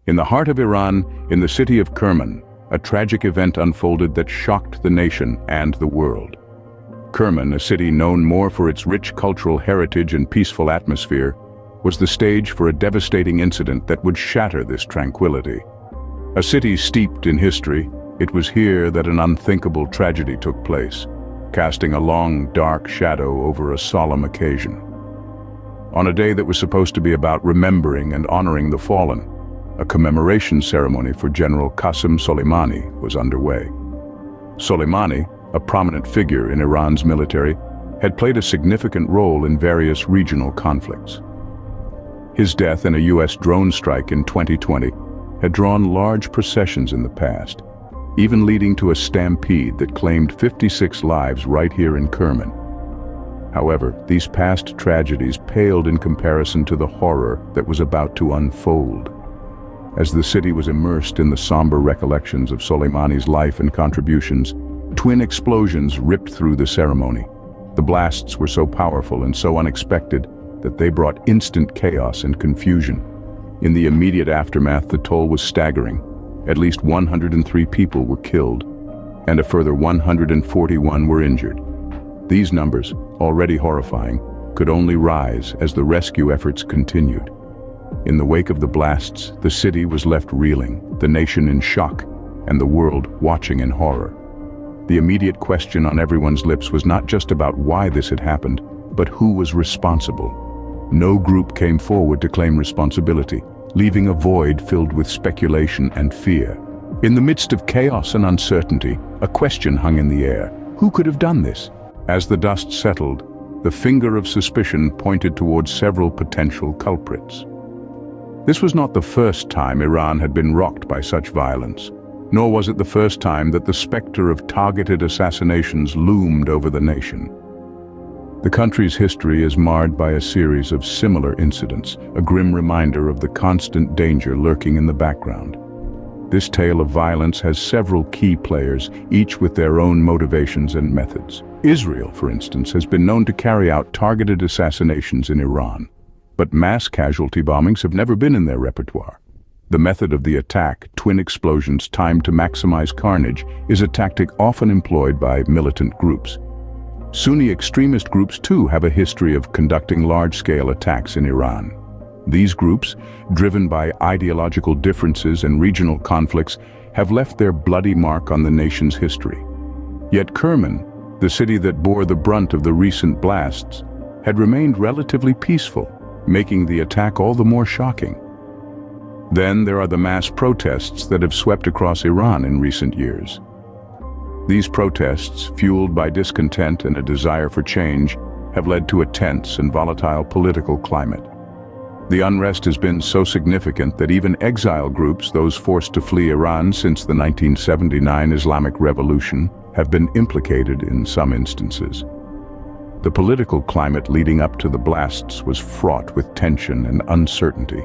In the heart of Iran, in the city of Kerman, a tragic event unfolded that shocked the nation and the world. Kerman, a city known more for its rich cultural heritage and peaceful atmosphere, was the stage for a devastating incident that would shatter this tranquility. A city steeped in history, it was here that an unthinkable tragedy took place, casting a long, dark shadow over a solemn occasion. On a day that was supposed to be about remembering and honoring the fallen, a commemoration ceremony for General Qasem Soleimani was underway. Soleimani, a prominent figure in Iran's military, had played a significant role in various regional conflicts. His death in a U.S. drone strike in 2020 had drawn large processions in the past, even leading to a stampede that claimed 56 lives right here in Kerman. However, these past tragedies paled in comparison to the horror that was about to unfold. As the city was immersed in the somber recollections of Soleimani's life and contributions, twin explosions ripped through the ceremony. The blasts were so powerful and so unexpected that they brought instant chaos and confusion. In the immediate aftermath, the toll was staggering. At least 103 people were killed, and a further 141 were injured. These numbers, already horrifying, could only rise as the rescue efforts continued. In the wake of the blasts, the city was left reeling, the nation in shock, and the world watching in horror. The immediate question on everyone's lips was not just about why this had happened, but who was responsible. No group came forward to claim responsibility, leaving a void filled with speculation and fear. In the midst of chaos and uncertainty, a question hung in the air. Who could have done this? As the dust settled, the finger of suspicion pointed towards several potential culprits. This was not the first time Iran had been rocked by such violence, nor was it the first time that the specter of targeted assassinations loomed over the nation. The country's history is marred by a series of similar incidents, a grim reminder of the constant danger lurking in the background. This tale of violence has several key players, each with their own motivations and methods. Israel, for instance, has been known to carry out targeted assassinations in Iran, but mass casualty bombings have never been in their repertoire. The method of the attack, twin explosions timed to maximize carnage, is a tactic often employed by militant groups. Sunni extremist groups too have a history of conducting large-scale attacks in Iran. These groups, driven by ideological differences and regional conflicts, have left their bloody mark on the nation's history. Yet Kerman, the city that bore the brunt of the recent blasts, had remained relatively peaceful, making the attack all the more shocking. Then there are the mass protests that have swept across Iran in recent years. These protests, fueled by discontent and a desire for change, have led to a tense and volatile political climate. The unrest has been so significant that even exile groups, those forced to flee Iran since the 1979 Islamic Revolution, have been implicated in some instances. The political climate leading up to the blasts was fraught with tension and uncertainty.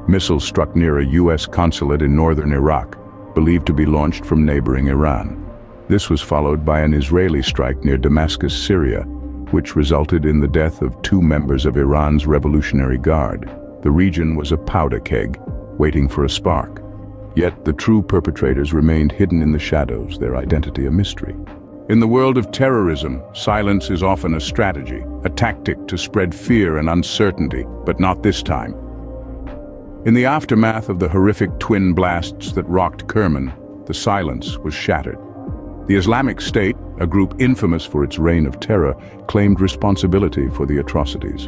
Missiles struck near a U.S. consulate in northern Iraq, believed to be launched from neighboring Iran. This was followed by an Israeli strike near Damascus, Syria, which resulted in the death of 2 members of Iran's Revolutionary Guard. The region was a powder keg, waiting for a spark. Yet the true perpetrators remained hidden in the shadows, their identity a mystery. In the world of terrorism, silence is often a strategy, a tactic to spread fear and uncertainty, but not this time. In the aftermath of the horrific twin blasts that rocked Kerman, the silence was shattered. The Islamic State, a group infamous for its reign of terror, claimed responsibility for the atrocities.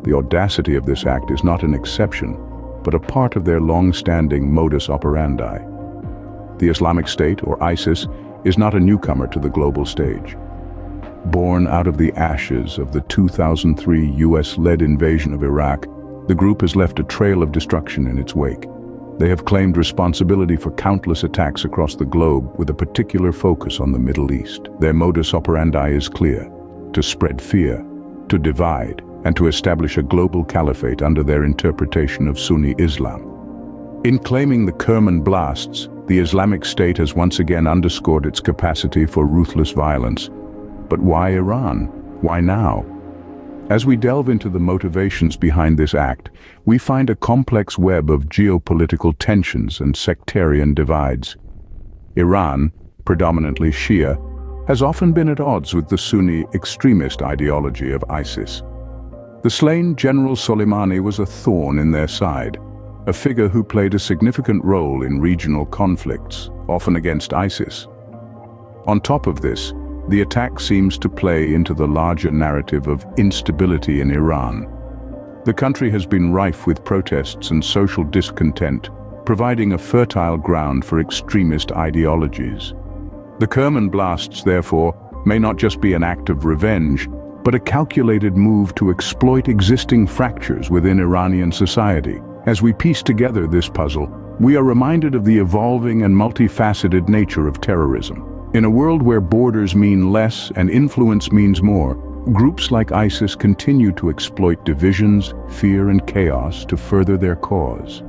The audacity of this act is not an exception, but a part of their long-standing modus operandi. The Islamic State, or ISIS, is not a newcomer to the global stage. Born out of the ashes of the 2003 US-led invasion of Iraq, the group has left a trail of destruction in its wake. They have claimed responsibility for countless attacks across the globe with a particular focus on the Middle East. Their modus operandi is clear: to spread fear, to divide, and to establish a global caliphate under their interpretation of Sunni Islam. In claiming the Kerman blasts, the Islamic State has once again underscored its capacity for ruthless violence. But why Iran? Why now? As we delve into the motivations behind this act, we find a complex web of geopolitical tensions and sectarian divides. Iran, predominantly Shia, has often been at odds with the Sunni extremist ideology of ISIS. The slain General Soleimani was a thorn in their side, a figure who played a significant role in regional conflicts, often against ISIS. On top of this, the attack seems to play into the larger narrative of instability in Iran. The country has been rife with protests and social discontent, providing a fertile ground for extremist ideologies. The Kerman blasts, therefore, may not just be an act of revenge, but a calculated move to exploit existing fractures within Iranian society. As we piece together this puzzle, we are reminded of the evolving and multifaceted nature of terrorism. In a world where borders mean less and influence means more, groups like ISIS continue to exploit divisions, fear, and chaos to further their cause.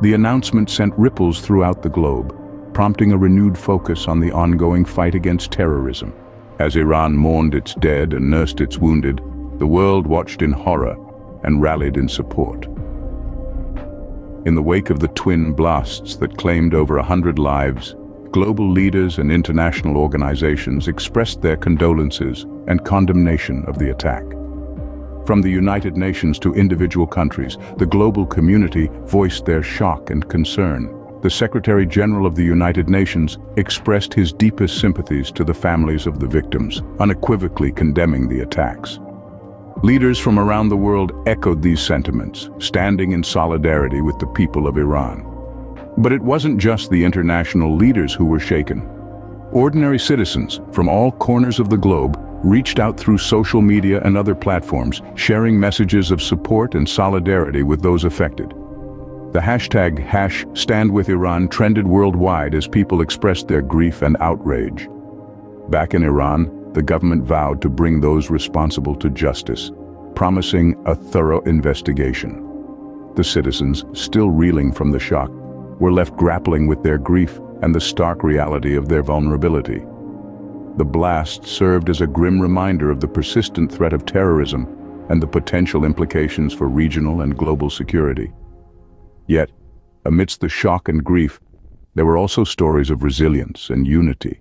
The announcement sent ripples throughout the globe, prompting a renewed focus on the ongoing fight against terrorism. As Iran mourned its dead and nursed its wounded, the world watched in horror and rallied in support. In the wake of the twin blasts that claimed over 100 lives, global leaders and international organizations expressed their condolences and condemnation of the attack. From the United Nations to individual countries, the global community voiced their shock and concern. The Secretary General of the United Nations expressed his deepest sympathies to the families of the victims, unequivocally condemning the attacks. Leaders from around the world echoed these sentiments, standing in solidarity with the people of Iran. But it wasn't just the international leaders who were shaken. Ordinary citizens from all corners of the globe reached out through social media and other platforms, sharing messages of support and solidarity with those affected. The hashtag #StandWithIran trended worldwide as people expressed their grief and outrage. Back in Iran, the government vowed to bring those responsible to justice, promising a thorough investigation. The citizens, still reeling from the shock, were left grappling with their grief and the stark reality of their vulnerability. The blast served as a grim reminder of the persistent threat of terrorism and the potential implications for regional and global security. Yet, amidst the shock and grief, there were also stories of resilience and unity.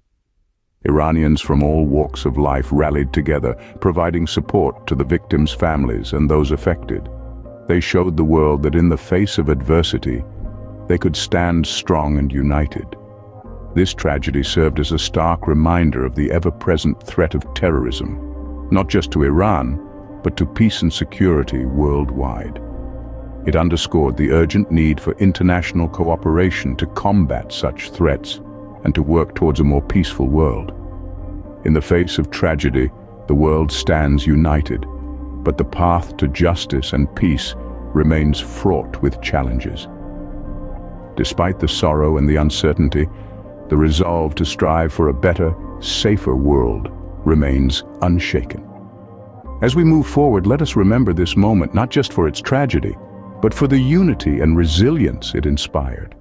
Iranians from all walks of life rallied together, providing support to the victims' families and those affected. They showed the world that in the face of adversity, they could stand strong and united. This tragedy served as a stark reminder of the ever-present threat of terrorism, not just to Iran, but to peace and security worldwide. It underscored the urgent need for international cooperation to combat such threats and to work towards a more peaceful world. In the face of tragedy, the world stands united, but the path to justice and peace remains fraught with challenges. Despite the sorrow and the uncertainty, the resolve to strive for a better, safer world remains unshaken. As we move forward, let us remember this moment not just for its tragedy, but for the unity and resilience it inspired.